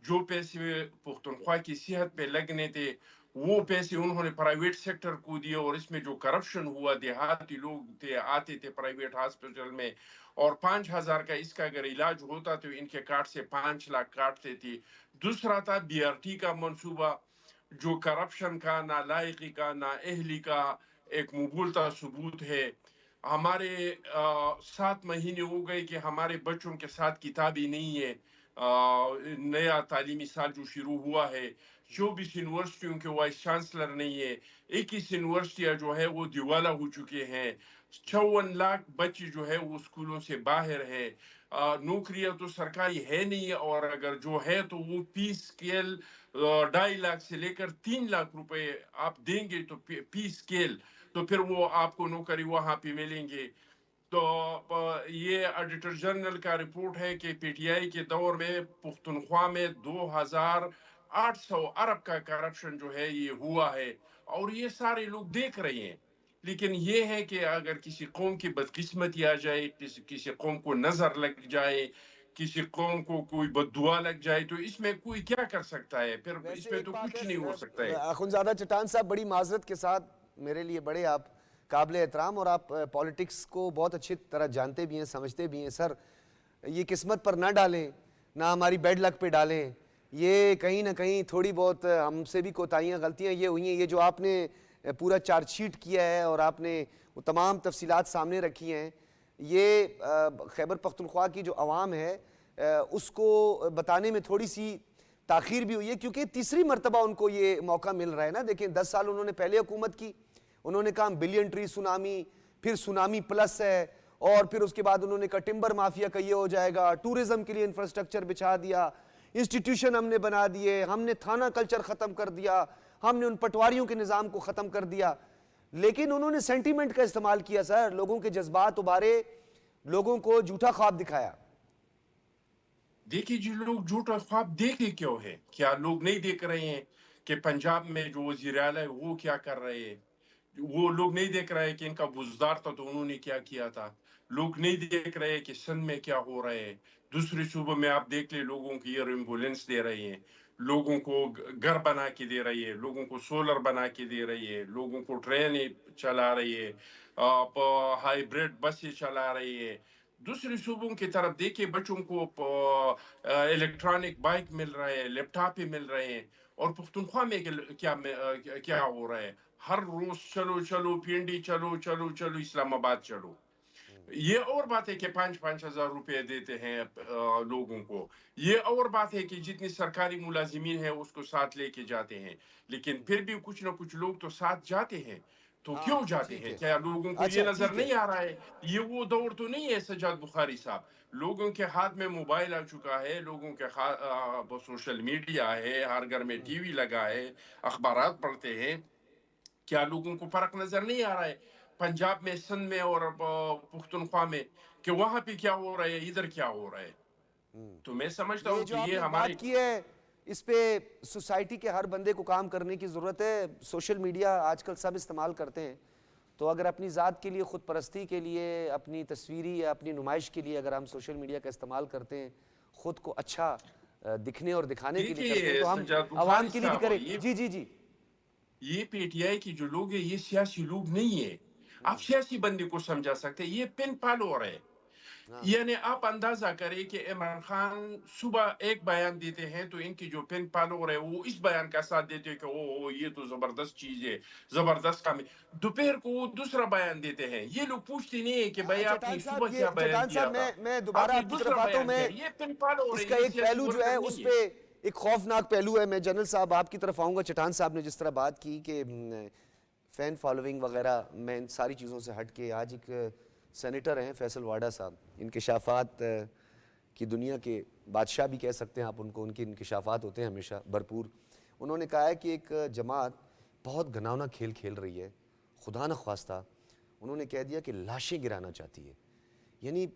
جو پیسے پختونخوا کی صحت پہ لگنے تھے وہ پیسے انہوں نے پرائیویٹ سیکٹر کو دیے, اور اس میں جو کرپشن ہوا, دیہاتی لوگ تھے آتے تھے پرائیویٹ ہاسپٹل میں اور 5000 کا اس کا اگر علاج ہوتا تو ان کے کارڈ سے 5 لاکھ کاٹتے تھے. دوسرا تھا بی آر ٹی کا منصوبہ, جو کرپشن کا, نالائقی کا, نااہلی کا ایک مبولتا ثبوت ہے. ہمارے 7 مہینے ہو گئے کہ ہمارے بچوں کے ساتھ کتابیں نہیں ہے. نیا تعلیمی سال جو شروع ہوا ہے 24 یونیورسٹیوں کے وائس چانسلر نہیں ہے, 21 یونیورسٹیاں جو ہے وہ دیوالا ہو چکے ہیں, 54 لاکھ بچے جو ہے وہ اسکولوں سے باہر ہے. نوکریاں تو سرکاری ہے نہیں, اور اگر جو ہے تو وہ پی اسکیل 2.5 لاکھ سے لے کر 3 لاکھ روپے آپ دیں گے تو پی اسکیل, تو پھر وہ آپ کو نوکری وہاں پہ ملیں گے. تو یہ ایڈیٹر جنرل کا رپورٹ ہے کہ پی ٹی آئی کے دور میں پختونخوا میں 2800 ارب کا کرپشن جو ہے یہ ہوا ہے, اور یہ سارے لوگ دیکھ رہے ہیں. لیکن یہ ہے کہ اگر کسی قوم کی بدقسمتی آ جائے, کسی قوم کو نظر لگ جائے, کسی قوم کو کوئی بد دعا لگ جائے, تو اس میں کوئی کیا کر سکتا ہے, پھر اس میں تو کچھ نہیں ہو سکتا ہے. اخونزادہ چٹان صاحب, بڑی معذرت کے ساتھ, میرے لیے بڑے آپ قابل احترام اور آپ پولیٹکس کو بہت اچھی طرح جانتے بھی ہیں, سمجھتے بھی ہیں. سر, یہ قسمت پر نہ ڈالیں, نہ ہماری بیڈ لک پہ ڈالیں. یہ کہیں نہ کہیں تھوڑی بہت ہم سے بھی کوتاہیاں, غلطیاں یہ ہوئی ہیں. یہ جو آپ نے پورا چارج شیٹ کیا ہے اور آپ نے وہ تمام تفصیلات سامنے رکھی ہیں, یہ خیبر پختونخوا کی جو عوام ہے اس کو بتانے میں تھوڑی سی تاخیر بھی ہوئی ہے, کیونکہ تیسری مرتبہ ان کو یہ موقع مل رہا ہے نا. دیکھیں 10 سال انہوں نے پہلے حکومت کی, انہوں نے کہا بلین ٹری سونامی, پھر سونامی پلس ہے, اور پھر اس کے بعد انہوں نے کہا ٹمبر مافیا کا یہ ہو جائے گا, ٹورزم کے لیے انفراسٹرکچر بچھا دیا, انسٹیٹیوشن ہم نے بنا دیے, ہم نے تھانہ کلچر ختم کر دیا, ہم نے ان پٹواریوں کے نظام کو ختم کر دیا. لیکن انہوں نے سینٹیمنٹ کا استعمال کیا سر, لوگوں کے جذبات ابارے, لوگوں کو جھوٹا خواب دکھایا. دیکھیں جی, لوگ جھوٹا خواب دیکھے کیوں ہے؟ کیا لوگ نہیں دیکھ رہے ہیں کہ پنجاب میں جو وزیر اعلیٰ ہے وہ کیا کر رہے ہیں؟ وہ لوگ نہیں دیکھ رہے کہ ان کا بزدار تھا تو انہوں نے کیا کیا تھا؟ لوگ نہیں دیکھ رہے کہ سندھ میں کیا ہو رہے ہیں؟ دوسرے صوبوں میں آپ دیکھ لیں, لوگوں کی ایئر ایمبولینس دے رہی ہیں, لوگوں کو گھر بنا کے دے رہی ہے, لوگوں کو سولر بنا کے دے رہی ہے, لوگوں کو ٹرینیں چلا رہی ہے, ہائیبریڈ بسیں چلا رہی ہے. دوسرے صوبوں کی طرف دیکھیں, بچوں کو الیکٹرانک بائک مل رہے ہیں, لیپ ٹاپ مل رہے ہیں, اور پختونخوا میں کیا ہو رہا ہے؟ ہر روز چلو چلو پینڈی, چلو چلو چلو اسلام آباد چلو. یہ اور بات ہے کہ 5-5 ہزار روپے دیتے ہیں لوگوں کو. یہ اور بات ہے کہ جتنی سرکاری ملازمین ہیں اس کو ساتھ لے کے جاتے ہیں, لیکن پھر بھی کچھ نہ کچھ لوگ تو ساتھ جاتے ہیں. تو کیوں جاتے ہیں؟ کیا لوگوں کو یہ نظر نہیں آ رہا ہے؟ یہ وہ دور تو نہیں ہے سجاد بخاری صاحب. لوگوں کے ہاتھ میں موبائل آ چکا ہے, لوگوں کے سوشل میڈیا ہے, ہر گھر میں ٹی وی لگا ہے, اخبارات پڑھتے ہیں. کیا لوگوں کو فرق نظر نہیں آ رہا ہے پنجاب میں, سندھ میں اور پختونخوا میں, کہ وہاں پہ کیا ہو رہا ہے, ادھر کیا ہو رہا ہے؟ تو میں سمجھتا ہوں کہ یہ ہماری بات کی ہے, اس پہ سوسائٹی کے ہر بندے کو کام کرنے کی ضرورت ہے. سوشل میڈیا آج کل سب استعمال کرتے ہیں, تو اگر اپنی ذات کے لیے, خود پرستی کے لیے, اپنی تصویری یا اپنی نمائش کے لیے اگر ہم سوشل میڈیا کا استعمال کرتے ہیں, خود کو اچھا دکھنے اور دکھانے کے لیے کرتے ہیں, تو ہم عوام کے لیے بھی کریں. جی جی جی, یہ پی ٹی آئی کی جو لوگ ہیں یہ سیاسی لوگ نہیں ہیں. آپ سیاسی بندے کو سمجھا سکتے ہیں, یہ پن پالور ہے. یعنی آپ اندازہ کریں کہ عمران خان صبح ایک بیان دیتے ہیں تو ان کی جو پن پالور ہے وہ اس بیان کا ساتھ دیتے ہیں کہ او یہ تو زبردست چیز ہے, زبردست کام ہے. دوپہر کو وہ دوسرا بیان دیتے ہیں. یہ لوگ پوچھتے نہیں ہیں کہ بھائی آپ نے صبح کیا بیان دیا تھا, میں دوبارہ آپ کی طرف آتا ہوں. میں یہ پن پالور ہے, اس کا ایک پہلو جو ہے اس پہ ایک خوفناک پہلو ہے. میں جنرل صاحب آپ کی طرف آؤں گا. چٹان صاحب نے جس طرح بات کی کہ فین فالوئنگ وغیرہ, میں ان ساری چیزوں سے ہٹ کے آج ایک سینیٹر ہیں فیصل واڈا صاحب, انکشافات کی دنیا کے بادشاہ بھی کہہ سکتے ہیں آپ ان کو, ان کے انکشافات ہوتے ہیں ہمیشہ بھرپور. انہوں نے کہا ہے کہ ایک جماعت بہت گھناؤنا کھیل کھیل رہی ہے, خدا نخواستہ انہوں نے کہہ دیا کہ لاشیں گرانا چاہتی ہے. یعنی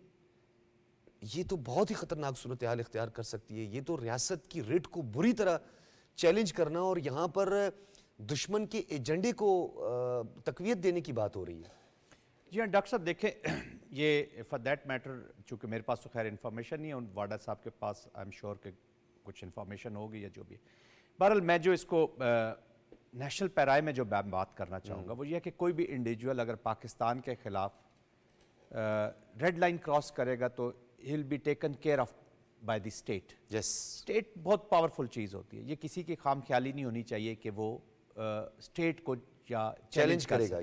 یہ تو بہت ہی خطرناک صورتحال اختیار کر سکتی ہے. یہ تو ریاست کی ریٹ کو بری طرح چیلنج کرنا اور یہاں پر دشمن کے ایجنڈے کو تقویت دینے کی بات ہو رہی ہے. جی ہاں ڈاکٹر صاحب دیکھیں, یہ فار دیٹ میٹر چونکہ میرے پاس تو خیر انفارمیشن نہیں ہے, واڈا صاحب کے پاس آئی ایم شیور کہ کچھ انفارمیشن ہوگی یا جو بھی. بہرحال میں جو اس کو نیشنل پیرائے میں جو بات کرنا چاہوں گا وہ یہ ہے کہ کوئی بھی انڈیویجول اگر پاکستان کے خلاف ریڈ لائن کراس کرے گا تو ہی will be taken care of by the state. State بہت پاورفل چیز ہوتی ہے, یہ کسی کی خام خیالی نہیں ہونی چاہیے کہ وہ اسٹیٹ کو یا چیلنج کرے گا.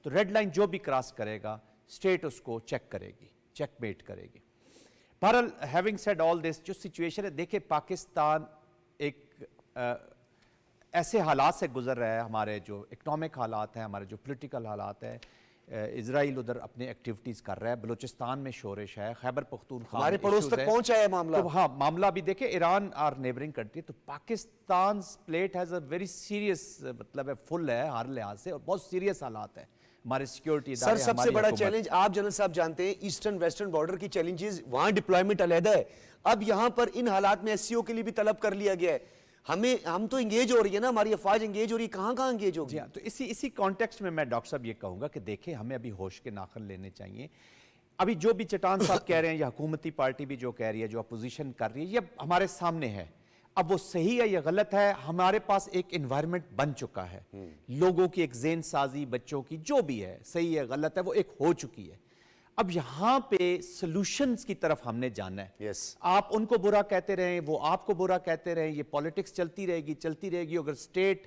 تو ریڈ لائن جو بھی کراس کرے گا اسٹیٹ اس کو چیک کرے گی, چیک میٹ کرے گی. بہرحال ہیونگ سیڈ آل دس, جو سچویشن ہے دیکھیں پاکستان ایک ایسے حالات سے گزر رہا ہے, ہمارے جو اکنامک حالات ہیں, ہمارے جو پولیٹیکل حالات ہیں, اسرائیل ادھر اپنے ایکٹیویٹیز کر رہا ہے, بلوچستان میں شورش ہے, خیبر پختونخوا ہمارے پڑوس تک پہنچا ہے معاملہ. تو ہاں معاملہ بھی دیکھیں ایران اور نیبرنگ کنٹری, تو Pakistan plate has a very serious مطلب ہے, فل ہے ہر لحاظ سے, اور بہت سیریس حالات ہیں ہمارے سیکیورٹی ادارے. سر سب سے بڑا چیلنج آپ جنرل صاحب جانتے ہیں, ایسٹرن ویسٹرن بارڈر کی چیلنجز, وہاں ڈپلائمنٹ علیحدہ ہے. اب یہاں پر ان حالات میں ایس سی او کے لیے بھی طلب کر لیا گیا ہے. ہم تو انگیج ہو رہی ہے نا, ہماری افواج انگیج ہو رہی ہے, کہاں انگیج ہوگی. جی ہاں, تو اسی کانٹیکسٹ میں میں ڈاکٹر صاحب یہ کہوں گا کہ دیکھیں ہمیں ابھی ہوش کے ناخن لینے چاہیے. ابھی جو بھی چٹان صاحب کہہ رہے ہیں یا حکومتی پارٹی بھی جو کہہ رہی ہے, جو اپوزیشن کر رہی ہے, یہ ہمارے سامنے ہے. اب وہ صحیح ہے یا غلط ہے, ہمارے پاس ایک انوائرمنٹ بن چکا ہے, لوگوں کی ایک ذہن سازی, بچوں کی جو بھی ہے, صحیح ہے غلط ہے, وہ ایک ہو چکی ہے. اب یہاں پہ سلوشنز کی طرف ہم نے جانا ہے. آپ ان کو برا کہتے رہیں, وہ آپ کو برا کہتے رہیں, یہ پالیٹکس چلتی رہے گی. اگر اسٹیٹ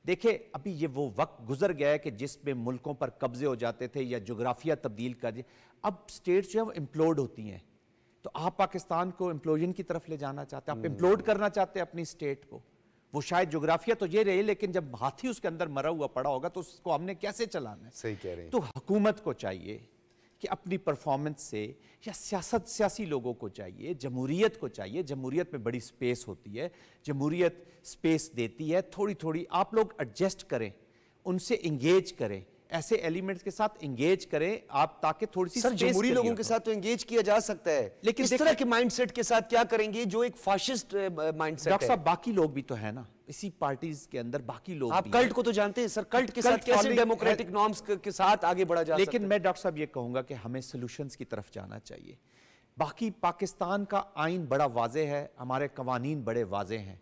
دیکھیں ابھی یہ وہ وقت گزر گیا ہے کہ جس میں ملکوں پر قبضے ہو جاتے تھے یا جغرافیہ تبدیل کر دیا, اب اسٹیٹس جو ہیں وہ امپلوڈ ہوتی ہیں. تو آپ پاکستان کو امپلوژن کی طرف لے جانا چاہتے ہیں, آپ امپلوڈ کرنا چاہتے ہیں اپنی اسٹیٹ کو. وہ شاید جغرافیہ تو یہ رہے, لیکن جب ہاتھی اس کے اندر مرا ہوا پڑا ہوگا تو اس کو ہم نے کیسے چلانا ہے. صحیح کہہ رہے ہیں. تو حکومت کو چاہیے کہ اپنی پرفارمنس سے, یا سیاسی لوگوں کو چاہیے, جمہوریت کو چاہیے, جمہوریت میں بڑی سپیس ہوتی ہے, جمہوریت سپیس دیتی ہے, تھوڑی آپ لوگ ایڈجسٹ کریں, ان سے انگیج کریں, ایسے ایلیمنٹس کے ساتھ انگیج کریں آپ, تاکہ تھوڑی سی سر جمہوری لوگوں کے ساتھ تو انگیج کیا جا سکتا ہے, لیکن اس طرح کے مائنڈ سیٹ کے ساتھ کیا کریں گے جو ایک فاشسٹ مائنڈ سیٹ ہے. ڈاکٹر صاحب باقی لوگ بھی تو ہیں نا اسی پارٹیز کے اندر, باقی لوگ آپ کلٹ کو تو جانتے ہیں سر, کلٹ کے ساتھ کیسے ڈیموکریٹک نارمز کے ساتھ آگے بڑھا جا سکتا ہے. لیکن میں ڈاکٹر صاحب یہ کہوں گا کہ ہمیں سلوشنز کی طرف جانا چاہیے. باقی پاکستان کا آئین بڑا واضح ہے, ہمارے قوانین بڑے واضح ہیں,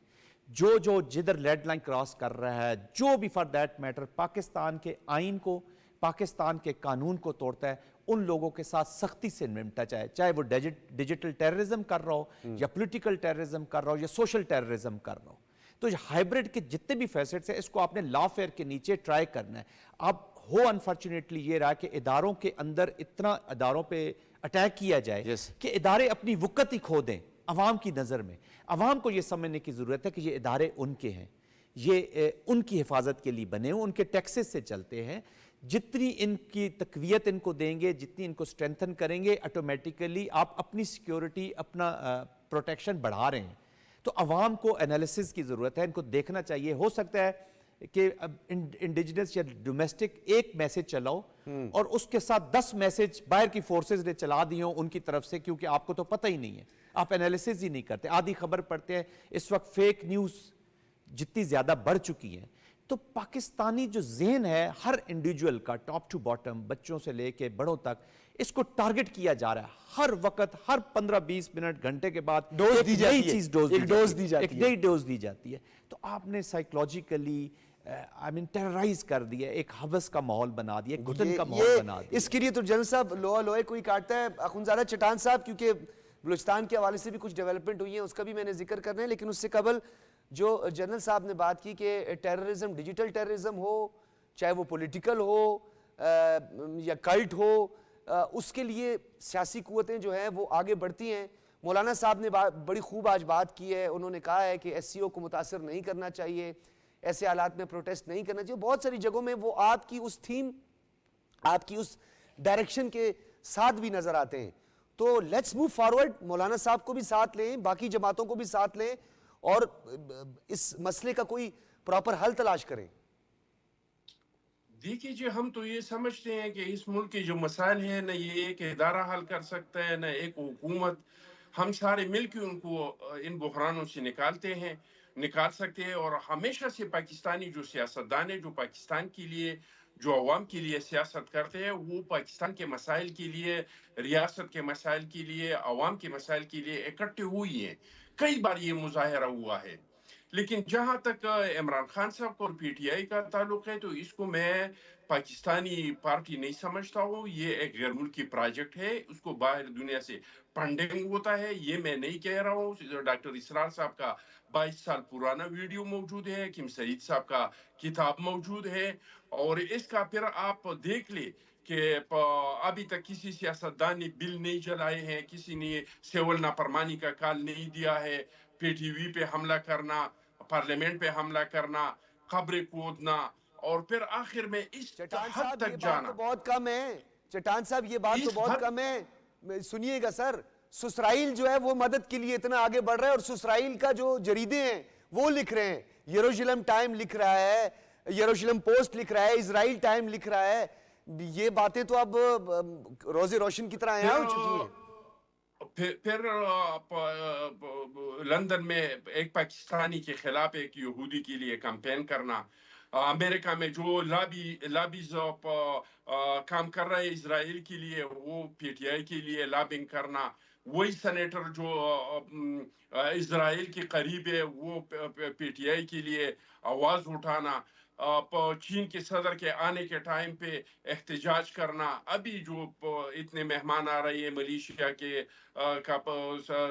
جو جدھر ریڈ لائن کراس کر رہا ہے, جو بھی فار دیٹ میٹر پاکستان کے آئین کو, پاکستان کے قانون کو توڑتا ہے, ان لوگوں کے ساتھ سختی سے نمٹا جائے, چاہے وہ ڈیجیٹل ٹیررزم کر رہا ہو, یا پولیٹیکل ٹیررزم کر رہا ہو, یا سوشل ٹیررزم کر رہا ہو. تو ہائبرڈ کے جتنے بھی فیسٹس ہیں اس کو آپ نے لا فیئر کے نیچے ٹرائی کرنا ہے. اب ہو انفارچونیٹلی یہ رہا کہ اداروں کے اندر اتنا اداروں پہ اٹیک کیا جائے کہ ادارے اپنی وقت ہی کھو دیں عوام کی نظر میں. عوام کو یہ سمجھنے کی ضرورت ہے کہ یہ ادارے ان کے ہیں, یہ ان کی حفاظت کے لیے بنے ہوں, ان کے ٹیکسز سے چلتے ہیں. جتنی ان کی تقویت ان کو دیں گے, جتنی ان کو سٹرینتھن کریں گے, آٹومیٹیکلی آپ اپنی سیکیورٹی, اپنا پروٹیکشن بڑھا رہے ہیں. تو عوام کو انالیسز کی ضرورت ہے, ان کو دیکھنا چاہیے. ہو سکتا ہے کہ انڈیجنس یا ڈومیسٹک ایک میسیج چلاؤ اور اس کے ساتھ 10 میسیج باہر کی فورسز نے چلا دی ہوں ان کی طرف سے, کیونکہ آپ کو تو پتہ ہی نہیں ہے, آپ انالیسز ہی نہیں کرتے, آدھی خبر پڑھتے ہیں. اس وقت فیک نیوز جتنی زیادہ بڑھ چکی ہیں, تو پاکستانی جو ذہن ہے ہر انڈیویجول کا, ٹاپ ٹو باٹم, بچوں سے لے کے بڑوں تک, اس کو ٹارگٹ کیا جا رہا ہے. ہر وقت, ہر 15-20 منٹ, گھنٹے کے بعد ڈوز دی جاتی ہے, ایک نئی ڈوز دی جاتی ہے. تو آپ نے سائیکولوجیکلی ٹیررائز کر دیا, ایک حوث کا ماحول بنا دیا, گھٹن کا ماحول بنا دیا. اس کے لیے تو جنرل صاحب لوہے کوئی کاٹتا ہے. اخونزادہ چٹان صاحب, کیونکہ بلوچستان کے حوالے سے بھی کچھ ڈیولپمنٹ ہوئی ہیں, اس کا بھی میں نے ذکر کرنا ہے. لیکن اس سے قبل جو جنرل صاحب نے بات کی کہ ٹیررزم, ڈیجیٹل ٹیررزم ہو, چاہے وہ پولیٹیکل ہو یا کلٹ ہو, اس کے لیے سیاسی قوتیں جو ہیں وہ آگے بڑھتی ہیں. مولانا صاحب نے بڑی خوب آج بات کی ہے. انہوں نے کہا ہے کہ ایس سی او کو متاثر نہیں کرنا چاہیے, ایسے حالات میں پروٹیسٹ نہیں کرنا چاہیے. بہت ساری جگہوں میں وہ آپ کی اس تھیم, آپ کی اس ڈائریکشن کے ساتھ بھی نظر آتے ہیں. تو لیٹس موو فارورڈ, مولانا صاحب کو بھی ساتھ لیں, باقی جماعتوں کو بھی ساتھ لیں اور اس مسئلے کا کوئی پراپر حل تلاش کریں. دیکھیے جی, ہم تو یہ سمجھتے ہیں کہ اس ملک کے جو مسائل ہیں نہ یہ ایک ادارہ حل کر سکتا ہے نہ ایک حکومت. ہم سارے مل کے ان کو ان بحرانوں سے نکال سکتے ہیں. اور ہمیشہ سے پاکستانی جو سیاستدان ہیں, جو پاکستان کے لیے, جو عوام کے لیے سیاست کرتے ہیں, وہ پاکستان کے مسائل کے لیے, ریاست کے مسائل کے لیے, عوام کے مسائل کے لیے اکٹھے ہوئی ہیں. کئی بار یہ مظاہرہ ہوا ہے. لیکن جہاں تک عمران خان صاحب کو اور پی ٹی آئی کا تعلق ہے, تو اس کو میں پاکستانی پارٹی نہیں سمجھتا ہوں. یہ ایک غیر ملکی پروجیکٹ ہے, اس کو باہر دنیا سے فنڈنگ ہوتا ہے. یہ میں نہیں کہہ رہا ہوں. ڈاکٹر اسرار صاحب کا 22 سال پرانا ویڈیو موجود ہے, حکیم سعید صاحب کا کتاب موجود ہے, اور اس کا پھر آپ دیکھ لیں کہ ابھی تک کسی سیاستدان نے بل نہیں چلائے ہیں, کسی نے سول نافرمانی کا کال نہیں دیا ہے. پی ٹی وی پہ حملہ کرنا, پارلیمنٹ پہ حملہ کرنا, خبریں کودنا, اور پھر آخر میں اس چٹان حد صاحب یہ تک بات جانا. تو بہت کم ہے. چٹان صاحب یہ بات تو اس بہت حد- کم ہے. سنیے گا سر, سسرائیل جو ہے وہ مدد کے لیے اتنا آگے بڑھ رہا ہے, اور سسرائیل کا جو جریدے ہیں وہ لکھ رہے ہیں. یروشلم ٹائم لکھ رہا ہے, یروشلم پوسٹ لکھ رہا ہے, اسرائیل ٹائم لکھ رہا ہے. یہ باتیں تو اب روز روشن کی طرح یہاں ہو چکی ہیں. پھر لندن میں ایک پاکستانی کے خلاف ایک یہودی کے لیے کمپین کرنا. امریکہ میں جو لابیز کام کر رہے ہیں اسرائیل کے لیے, وہ پی ٹی آئی کے لیے لابنگ کرنا. وہی سینیٹر جو اسرائیل کے قریب ہے, وہ پی ٹی آئی کے لیے آواز اٹھانا. چین کے صدر کے آنے کے ٹائم پہ احتجاج کرنا. ابھی جو اتنے مہمان آ رہے ہیں, ملیشیا کے کا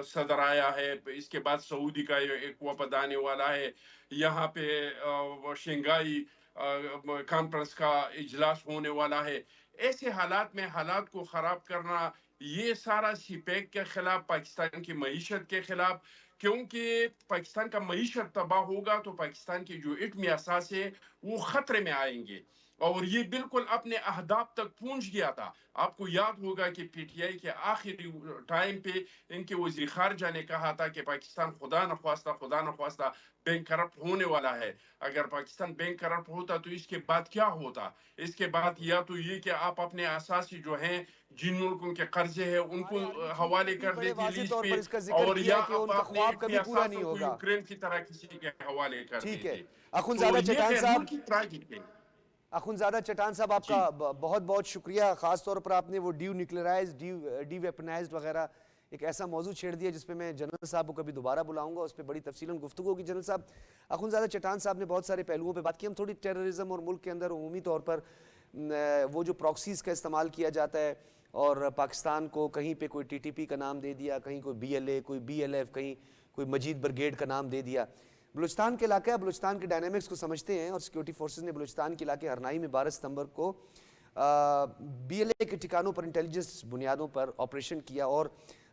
صدر آیا ہے, اس کے بعد سعودی کا ایک وفد آنے والا ہے. یہاں پہ شنگھائی کانفرنس کا اجلاس ہونے والا ہے. ایسے حالات میں حالات کو خراب کرنا, یہ سارا سی پیک کے خلاف, پاکستان کی معیشت کے خلاف. کیونکہ پاکستان کا معیشت تباہ ہوگا تو پاکستان کے جو ایٹمی اساس ہے وہ خطرے میں آئیں گے. اور یہ بالکل اپنے اہداف تک پہنچ گیا تھا. آپ کو یاد ہوگا کہ پی ٹی آئی کے آخری ٹائم پہ ان کے وزیر خارجہ نے کہا تھا کہ پاکستان خدا نخواستہ بینک کرپٹ ہونے والا ہے. اگر پاکستان بینک کرپٹ ہوتا تو اس کے بعد کیا ہوتا؟ اس کے بعد یا تو یہ کہ آپ اپنے اساسی جو ہیں, جن ملکوں کے قرضے ہیں, ان کو حوالے کر بڑے دیتے واضح لیز طور پہ, پر اس کا ذکر اور کیا یا ہے کہ ان کا اپنے خواب کبھی پورا نہیں اثاثوں کو ہوگا. یوکرین کی طرح کسی کے حوالے کر ٹھیک ہے. دیتے. اخنزادہ تو یہ چٹان غیر صاحب, ملکی پروجیکٹ ہے. اخنزادہ چٹان صاحب, آپ کا بہت بہت شکریہ. خاص طور پر آپ نے وہ ڈی ویپنائزڈ وغیرہ ایک ایسا موضوع چھیڑ دیا جس پہ میں جنرل صاحب کو کبھی دوبارہ بلاؤں گا, اس پہ بڑی تفصیلاً گفتگو ہوگی. جنرل صاحب, اخنزادہ چٹان صاحب نے بہت سارے پہلوؤں پہ بات کی. ہم تھوڑی ٹیررزم اور ملک کے اندر عمومی طور پر وہ جو پراکسیز کا استعمال کیا جاتا ہے, اور پاکستان کو کہیں پہ کوئی ٹی ٹی پی کا نام دے دیا, کہیں کوئی بی ایل اے, کوئی بی ایل ایف, کہیں کوئی مجید برگیڈ کا نام دے دیا. بلوچستان کے علاقہ, بلوچستان کے ڈائنامکس کو سمجھتے ہیں, اور سیکیورٹی فورسز نے بلوچستان کے علاقے ہرنائی میں 12 ستمبر کو بی ایل اے کے ٹھکانوں پر انٹیلیجنس بنیادوں پر آپریشن کیا, اور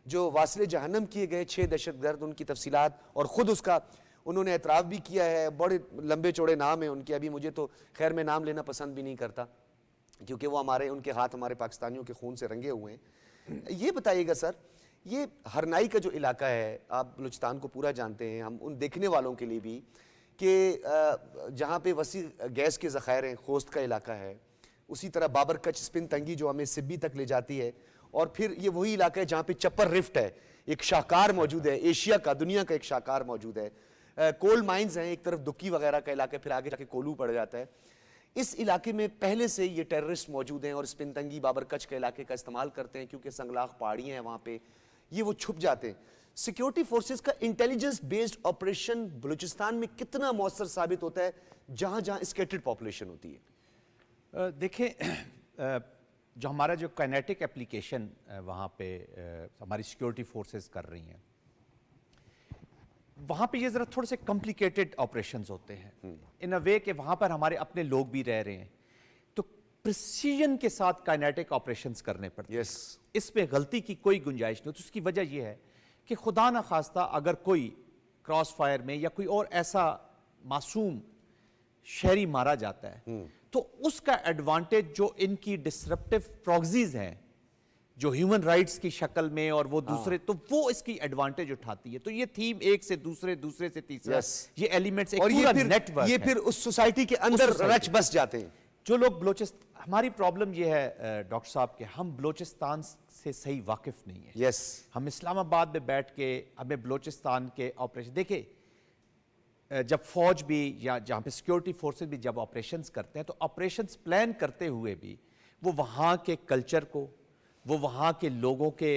جو واصل جہنم کیے گئے 6 دہشت گرد, ان کی تفصیلات اور خود اس کا انہوں نے اعتراف بھی کیا ہے. بڑے لمبے چوڑے نام ہیں ان کے, ابھی مجھے تو خیر میں نام لینا پسند بھی نہیں کرتا کیونکہ وہ ان کے ہاتھ ہمارے پاکستانیوں کے خون سے رنگے ہوئے ہیں. یہ بتائیے گا سر, یہ ہرنائی کا جو علاقہ ہے, آپ بلوچستان کو پورا جانتے ہیں, ہم ان دیکھنے والوں کے لیے بھی کہ جہاں پہ وسیع گیس کے ذخائر ہیں, خوست کا علاقہ ہے, اسی طرح بابر کچ اسپن تنگی جو ہمیں سبی تک لے جاتی ہے, اور پھر یہ وہی علاقہ ہے جہاں پہ چپر رفٹ ہے, ایک شاہکار موجود ہے, ایشیا کا, دنیا کا ایک شاہکار موجود ہے. کول مائنز ہیں, ایک طرف دکی وغیرہ کا علاقہ, پھر آگے جا کے کولو پڑ جاتا ہے. اس علاقے میں پہلے سے یہ ٹیررسٹ موجود ہیں, اور اسپن تنگی بابر کچ کے علاقے کا استعمال کرتے ہیں کیونکہ سنگلاخ پہاڑیاں ہیں وہاں پہ, یہ وہ چھپ جاتے ہیں. سیکیورٹی فورسز کا انٹیلیجنس بیسڈ آپریشن بلوچستان میں کتنا مؤثر ثابت ہوتا ہے جہاں جہاں اسکیٹرڈ پاپولیشن ہوتی ہے؟ دیکھیں, جو ہمارا جو کائنیٹک اپلیکیشن وہاں پہ ہماری سیکیورٹی فورسز کر رہی ہیں, وہاں پہ یہ ذرا تھوڑے سے کمپلیکیٹڈ آپریشنز ہوتے ہیں ان اے وے کہ وہاں پر ہمارے اپنے لوگ بھی رہ رہے ہیں, تو پریسیجن کے ساتھ کائنیٹک آپریشنز کرنے پڑتے ہیں. اس پہ غلطی کی کوئی گنجائش نہیں. تو اس کی وجہ یہ ہے کہ خدا نہ خواستہ اگر کوئی کراس فائر میں یا کوئی اور ایسا معصوم شہری مارا جاتا ہے تو اس کا ایڈوانٹیج جو ان کی ڈسرپٹیو پروگزیز ہیں جو ہیومن رائٹس کی شکل میں اور وہ دوسرے تو وہ اس کی ایڈوانٹیج اٹھاتی ہے. تو یہ تھیم ایک سے دوسرے سے تیسرا یہ ایلیمنٹس ایک پورا نیٹ ورک ہے. یہ پھر اس سوسائٹی کے اندر رچ بس جاتے ہیں. جو لوگ ہماری پرابلم یہ ہے ڈاکٹر صاحب کہ ہم بلوچستان سے صحیح واقف نہیں ہیں. یس ہم اسلام آباد میں بیٹھ کے ہمیں بلوچستان کے آپریشن دیکھیں جب فوج بھی یا جہاں پہ سیکیورٹی فورسز بھی جب آپریشنز کرتے ہیں تو آپریشنز پلان کرتے ہوئے بھی وہ وہاں کے کلچر کو, وہ وہاں کے لوگوں کے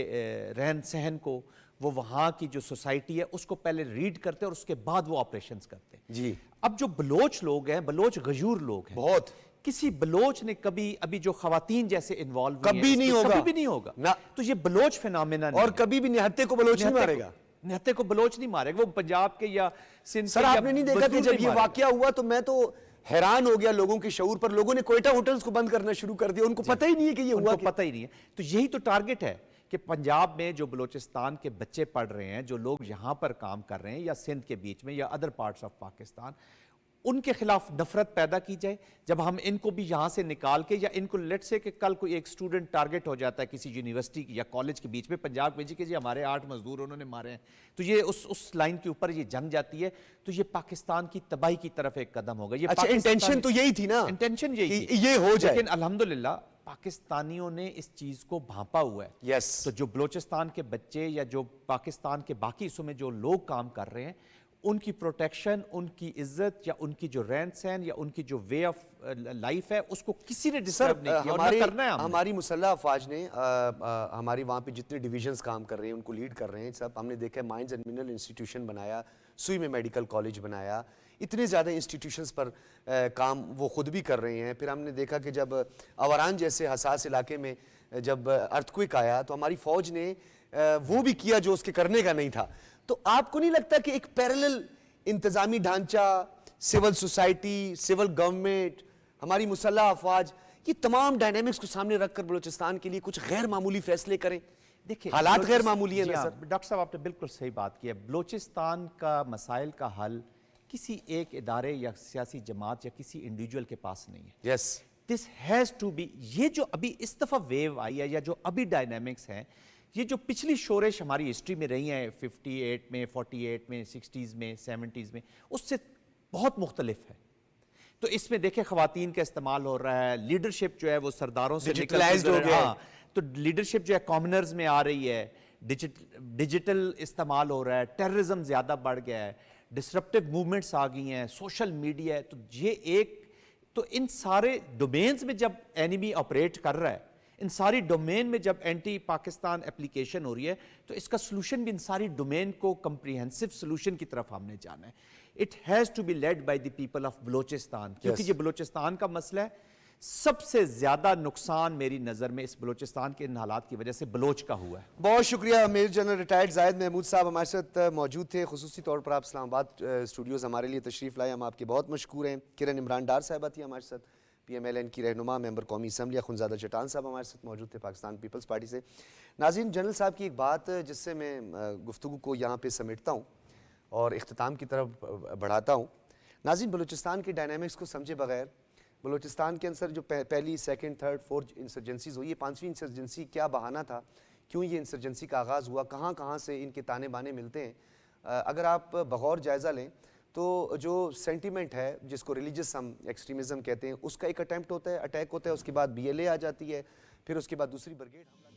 رہن سہن کو, وہ وہاں کی جو سوسائٹی ہے اس کو پہلے ریڈ کرتے ہیں اور اس کے بعد وہ آپریشنز کرتے ہیں. جی اب جو بلوچ لوگ ہیں, بلوچ غیور لوگ ہیں, بہت کسی بلوچ نے کبھی ابھی جو خواتین جیسے انوالو کبھی نہیں ہوگا, کبھی بھی نہیں ہوگا. تو یہ بلوچ فینامنا اور کبھی بھی نہتے کو بلوچ نہیں مارے گا. نہتے کو بلوچ نہیں مارے گا, وہ پنجاب کے یا سندھ سر آپ نے نہیں دیکھا کہ جب یہ واقعہ ہوا تو میں تو حیران ہو گیا لوگوں کے شعور پر. لوگوں نے کوئٹہ ہوٹلز کو بند کرنا شروع کر دیا, ان کو پتہ ہی نہیں ہے کہ یہ ہوا. ان کو پتہ ہی نہیں ہے. تو یہی تو ٹارگٹ ہے کہ پنجاب میں جو بلوچستان کے بچے پڑھ رہے ہیں, جو لوگ یہاں پر کام کر رہے ہیں یا سندھ کے بیچ میں یا ادر پارٹس آف پاکستان, ان کے خلاف نفرت پیدا کی جائے. جب ہم ان کو بھی یہاں سے نکال کے یا ان کو لیٹ سے کہ کل کوئی ایک سٹوڈنٹ ٹارگٹ ہو جاتا ہے کسی یونیورسٹی یا کالج کے بیچ میں, پنجاب میں جی کہ جی ہمارے 8 مزدور انہوں نے مارے ہیں, تو یہ اس لائن کے اوپر یہ جنگ جاتی ہے, تو یہ پاکستان کی تباہی کی طرف ایک قدم ہوگا. یہ اچھا انٹینشن تو یہی تھی نا, انٹینشن یہی کہ یہ ہو جائے. لیکن الحمدللہ پاکستانیوں نے اس چیز کو بھانپا ہوا ہے. یس تو جو بلوچستان کے بچے یا جو پاکستان کے باقی حصوں میں جو لوگ کام کر رہے ہیں, ان کی پروٹیکشن, ان کی عزت یا ان کی جو رہن سہن یا ان کی جو وے آف لائف ہے اس کو کسی نے ڈسٹرب نہیں کیا. اور کرنا ہے ہماری مسلح افواج نے ہماری وہاں پہ جتنے ڈویژنز کام کر رہے ہیں ان کو لیڈ کر رہے ہیں سب. ہم نے دیکھا ہے مائنز اینڈ منرل انسٹیٹیوشن بنایا, سوئی میں میڈیکل کالج بنایا, اتنے زیادہ انسٹیٹیوشنز پر کام وہ خود بھی کر رہے ہیں. پھر ہم نے دیکھا کہ جب اوران جیسے حساس علاقے میں جب ارتھکویک آیا تو ہماری فوج نے وہ بھی کیا جو اس کے کرنے کا نہیں تھا. تو آپ کو نہیں لگتا کہ ایک پیرلل انتظامی ڈھانچہ, سول سوسائٹی, سول گورنمنٹ, ہماری مسلح افواج, یہ تمام ڈائنامکس کو سامنے رکھ کر بلوچستان کے لیے کچھ غیر معمولی فیصلے کریں؟ دیکھیں حالات غیر معمولی ہیں نا سر. ڈاکٹر صاحب آپ نے بالکل صحیح بات کی ہے. بلوچستان کا مسائل کا حل کسی ایک ادارے یا سیاسی جماعت یا کسی انڈیویجول کے پاس نہیں ہے. یس دس ہیز ٹو بی, یہ جو ابھی اس دفعہ ویو آئی ہے یا جو ابھی ڈائنامکس ہیں, یہ جو پچھلی شورش ہماری ہسٹری میں رہی ہیں 58 میں, 48 میں, 60s میں, 70s میں, اس سے بہت مختلف ہے. تو اس میں دیکھیں خواتین کا استعمال ہو رہا ہے, لیڈرشپ جو ہے وہ سرداروں سے ڈیجیٹلائزڈ ہو گیا, تو لیڈرشپ جو ہے کامنرز میں آ رہی ہے, ڈیجیٹل استعمال ہو رہا ہے, ٹیررزم زیادہ بڑھ گیا ہے, ڈسرپٹیو موومنٹس آ گئی ہیں, سوشل میڈیا ہے. تو یہ ایک, تو ان سارے ڈومینز میں جب اینیمی آپریٹ کر رہا ہے, ان ساری ڈومین میں جب اینٹی پاکستان اپلیکیشن ہو رہی ہے, تو اس کا سلوشن بھی ان ساری ڈومین کو کمپریہنسو سلوشن کی طرف ہم نے جانا ہے. It has to be led by the people of Balochistan, کیونکہ یہ بلوچستان کا مسئلہ ہے. سب سے زیادہ نقصان میری نظر میں اس بلوچستان کے ان حالات کی وجہ سے بلوچ کا ہوا ہے. بہت شکریہ. میجر جنرل ریٹائرڈ زاہد محمود صاحب ہمارے ساتھ موجود تھے, خصوصی طور پر آپ اسلام آباد اسٹوڈیوز ہمارے لیے تشریف لائے, ہم آپ کے بہت مشکور ہیں. کرن عمران ڈار صاحبہ تھی ہمارے ساتھ, پی ایم ایل این کی رہنما, ممبر قومی اسمبلی. اخنزادہ چٹان صاحب ہمارے ساتھ موجود تھے پاکستان پیپلز پارٹی سے. ناظرین, جنرل صاحب کی ایک بات جس سے میں گفتگو کو یہاں پہ سمیٹتا ہوں اور اختتام کی طرف بڑھاتا ہوں. ناظرین, بلوچستان کے ڈائنامکس کو سمجھے بغیر بلوچستان کے اندر جو پہلی, سیکنڈ, تھرڈ, فورتھ انسرجنسیز ہوئی, یہ 5ویں انسرجنسی کیا بہانہ تھا, کیوں یہ انسرجنسی کا آغاز ہوا, کہاں کہاں سے ان کے تانے بانے ملتے ہیں. اگر آپ بغور جائزہ لیں تو جو سینٹیمنٹ ہے جس کو ریلیجس ہم ایکسٹریمزم کہتے ہیں, اس کا ایک اٹیمپٹ ہوتا ہے, اٹیک ہوتا ہے, اس کے بعد BLA آ جاتی ہے, پھر اس کے بعد دوسری بریگیڈ حملہ